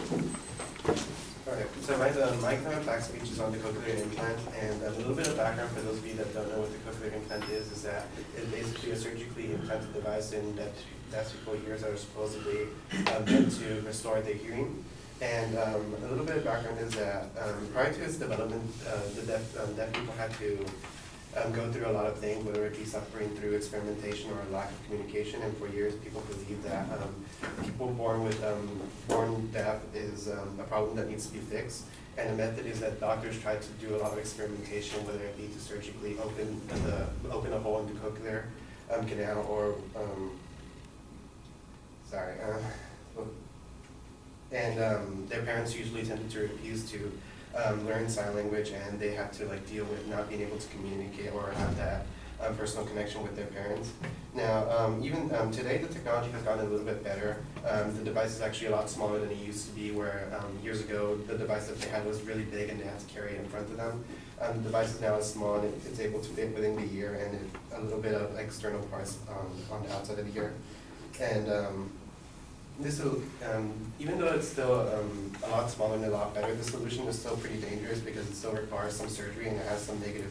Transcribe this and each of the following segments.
Alright, so my kind of back speech is on the cochlear implant, and a little bit of background for those of you that don't know what the cochlear implant is that it's basically a surgically implanted device in deaf people's ears that are supposedly meant to restore their hearing. And a little bit of background is that prior to its development, the deaf people had to go through a lot of things, whether it be suffering through experimentation or lack of communication. And for years, people believed that people born deaf is a problem that needs to be fixed. And the method is that doctors try to do a lot of experimentation, whether it be to surgically open a hole in the cochlear canal, or their parents usually tended to refuse to learn sign language, and they have to deal with not being able to communicate or have that personal connection with their parents. Now, even today, the technology has gotten a little bit better. The device is actually a lot smaller than it used to be, where years ago, the device that they had was really big and they had to carry it in front of them. The device is now small, and it's able to fit within the ear and a little bit of external parts on the outside of the ear. And this will, even though it's still a lot smaller and a lot better, the solution is still pretty dangerous because it still requires some surgery and it has some negative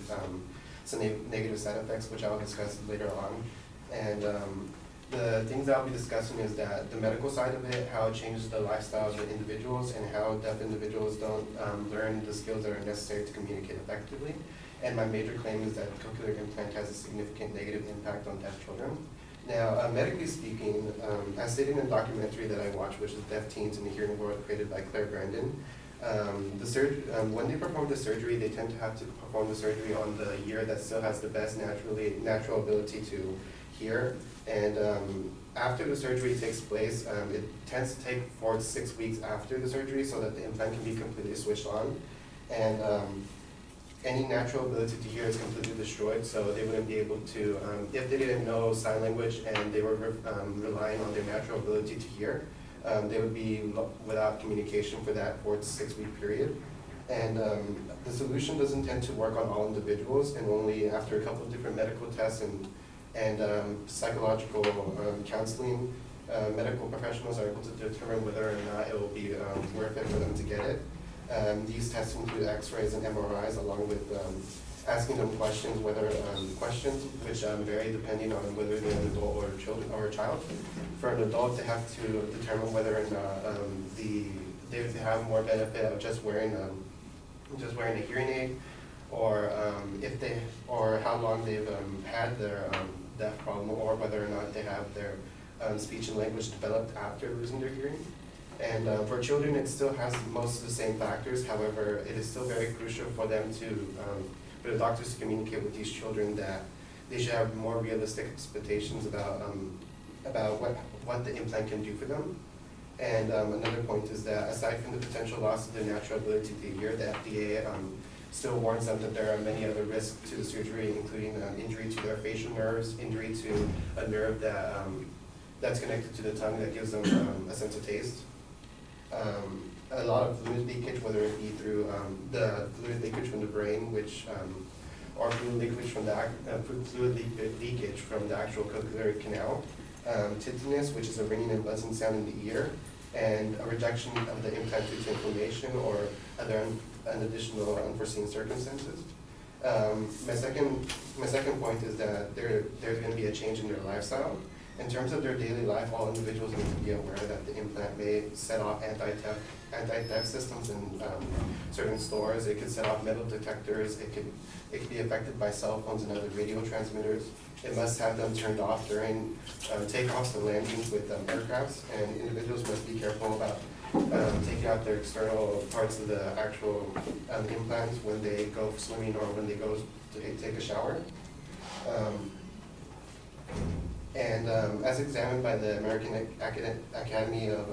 side effects, which I'll discuss later on. And the things that I'll be discussing is that the medical side of it, how it changes the lifestyle of the individuals, and how deaf individuals don't learn the skills that are necessary to communicate effectively. And my major claim is that cochlear implant has a significant negative impact on deaf children. Now, medically speaking, as stated in a documentary that I watched, which is Deaf Teens in the Hearing World, created by Claire Brandon, when they perform the surgery, they tend to have to perform the surgery on the ear that still has the best natural ability to hear. And after the surgery takes place, it tends to take 4 to 6 weeks after the surgery so that the implant can be completely switched on. And any natural ability to hear is completely destroyed, so they wouldn't be able to, if they didn't know sign language and they were relying on their natural ability to hear, they would be without communication for that 4 to 6 week period. And the solution doesn't tend to work on all individuals, and only after a couple of different medical tests and psychological counseling, medical professionals are able to determine whether or not it will be worth it for them to get it. These tests include X-rays and MRIs, along with asking them questions, which vary depending on whether they're an adult or a child. For an adult, they have to determine whether or not they have more benefit of just wearing a hearing aid, or how long they've had their deaf problem, or whether or not they have their speech and language developed after losing their hearing. And for children, it still has most of the same factors. However, it is still very crucial for them for the doctors to communicate with these children that they should have more realistic expectations about what the implant can do for them. And another point is that aside from the potential loss of their natural ability to hear, the FDA still warns them that there are many other risks to the surgery, including injury to their facial nerves, injury to a nerve that's connected to the tongue that gives them a sense of taste. A lot of fluid leakage, whether it be through the fluid leakage from the brain, or fluid leakage from the actual cochlear canal, tinnitus, which is a ringing and buzzing sound in the ear, and a rejection of the implant due to inflammation or other additional unforeseen circumstances. My second point is that there's going to be a change in their lifestyle. In terms of their daily life, all individuals need to be aware that the implant may set off anti-theft systems in certain stores. It could set off metal detectors. It could be affected by cell phones and other radio transmitters. It must have them turned off during takeoffs and landings with aircrafts, and individuals must be careful about taking out their external parts of the actual implants when they go swimming or when they go to take a shower. And as examined by the American Academy of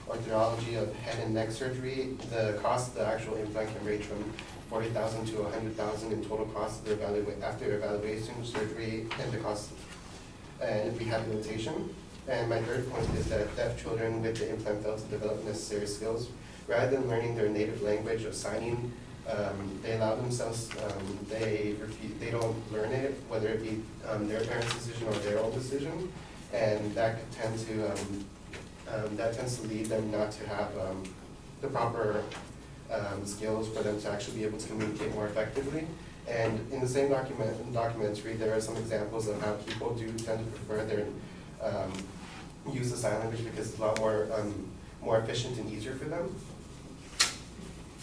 Orthodontics of Head and Neck Surgery, the cost of the actual implant can range from $40,000 to $100,000 in total cost after evaluation, surgery, and the cost and rehabilitation. And my third point is that deaf children with the implant fail to develop necessary skills. Rather than learning their native language of signing, they allow themselves, they don't learn it, whether it be their parents' decision or their own decision, and that tends to lead them not to have the proper skills for them to actually be able to communicate more effectively. And in the same documentary, there are some examples of how people do tend to prefer their use of sign language because it's a lot more efficient and easier for them.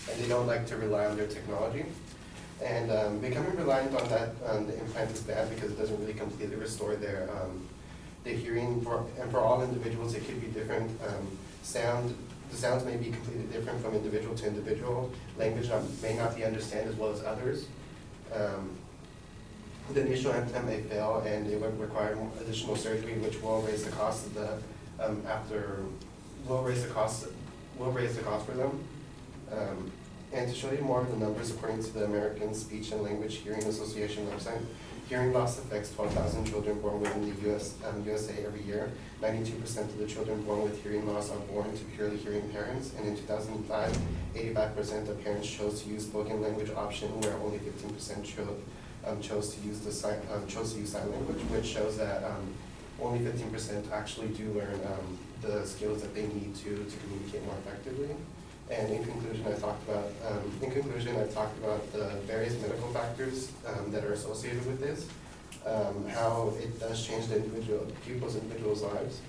And they don't like to rely on their technology. And becoming reliant on that, the implant is bad because it doesn't really completely restore their hearing. And for all individuals, it could be different. The sounds may be completely different from individual to individual. Language may not be understood as well as others. The initial implant may fail, and it would require additional surgery, which will raise the cost of the will raise the cost for them. And to show you more of the numbers, according to the American Speech and Language Hearing Association website, hearing loss affects 12,000 children born within the USA every year. 92% of the children born with hearing loss are born to purely hearing parents, and in 2005, 85% of parents chose to use spoken language option, where only 15% chose to use sign language, which shows that only 15% actually do learn the skills that they need to communicate more effectively. And in conclusion, I've talked about the various medical factors that are associated with this, how it does change the individual's lives,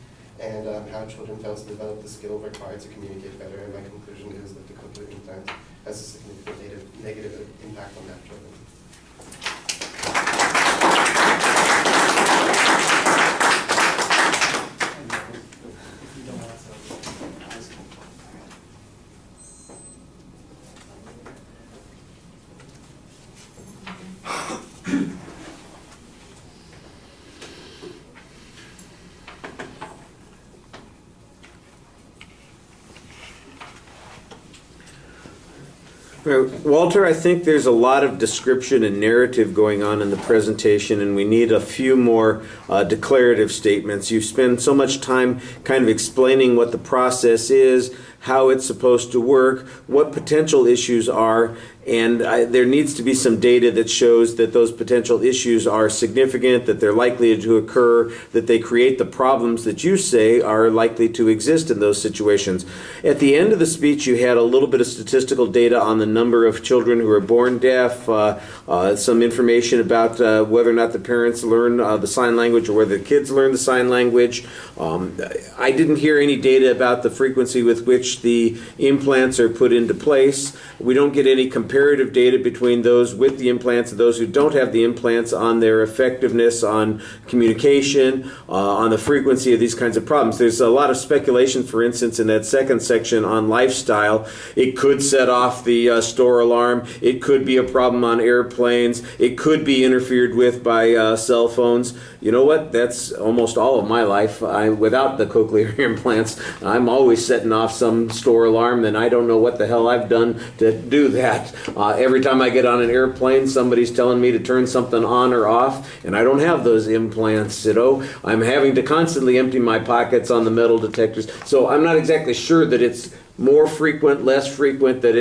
and how children fail to develop the skill required to communicate better. And my conclusion is that the cochlear implant has a significant negative impact on that children. Walter, I think there's a lot of description and narrative going on in the presentation, and we need a few more declarative statements. You spend so much time kind of explaining what the process is, how it's supposed to work, what potential issues are, and there needs to be some data that shows that those potential issues are significant, that they're likely to occur, that they create the problems that you say are likely to exist in those situations. At the end of the speech, you had a little bit of statistical data on the number of children who are born deaf, some information about whether or not the parents learn the sign language or whether the kids learn the sign language. I didn't hear any data about the frequency with which the implants are put into place. We don't get any comparative data between those with the implants and those who don't have the implants on their effectiveness on communication, on the frequency of these kinds of problems. There's a lot of speculation, for instance, in that second section on lifestyle. It could set off the store alarm. It could be a problem on airplanes. It could be interfered with by cell phones. You know what? That's almost all of my life. Without the cochlear implants, I'm always setting off some store alarm, and I don't know what the hell I've done to do that. Every time I get on an airplane, somebody's telling me to turn something on or off, and I don't have those implants. I'm having to constantly empty my pockets on the metal detectors. So I'm not exactly sure that it's more frequent, less frequent, that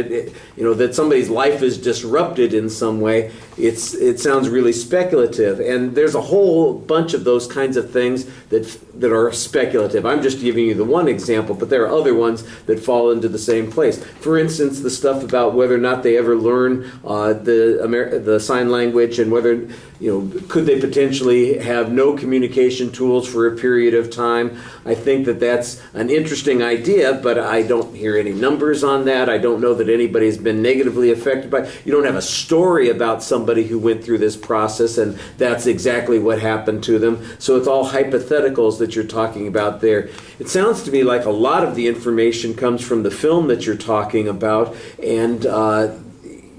that somebody's life is disrupted in some way. It sounds really speculative, and there's a whole bunch of those kinds of things that are speculative. I'm just giving you the one example, but there are other ones that fall into the same place. For instance, the stuff about whether or not they ever learn the sign language, and whether could they potentially have no communication tools for a period of time. I think that that's an interesting idea, but I don't hear any numbers on that. I don't know that anybody's been negatively affected by it. You don't have a story about somebody who went through this process and that's exactly what happened to them. So it's all hypotheticals that you're talking about there. It sounds to me like a lot of the information comes from the film that you're talking about, and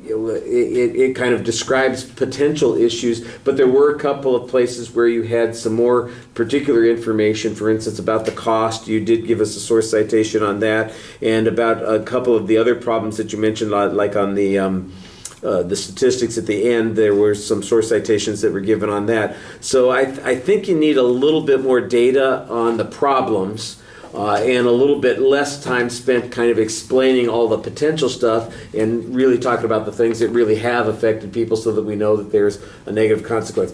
it kind of describes potential issues, but there were a couple of places where you had some more particular information, for instance, about the cost. You did give us a source citation on that, and about a couple of the other problems that you mentioned, like on the statistics at the end. There were some source citations that were given on that. So I think you need a little bit more data on the problems, and a little bit less time spent kind of explaining all the potential stuff and really talking about the things that really have affected people, so that we know that there's a negative consequence.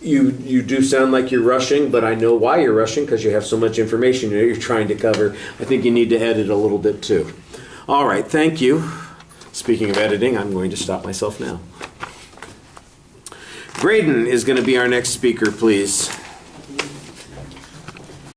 You do sound like you're rushing, but I know why you're rushing, because you have so much information you're trying to cover. I think you need to edit a little bit too. All right, thank you. Speaking of editing, I'm going to stop myself now. Graydon is going to be our next speaker, please.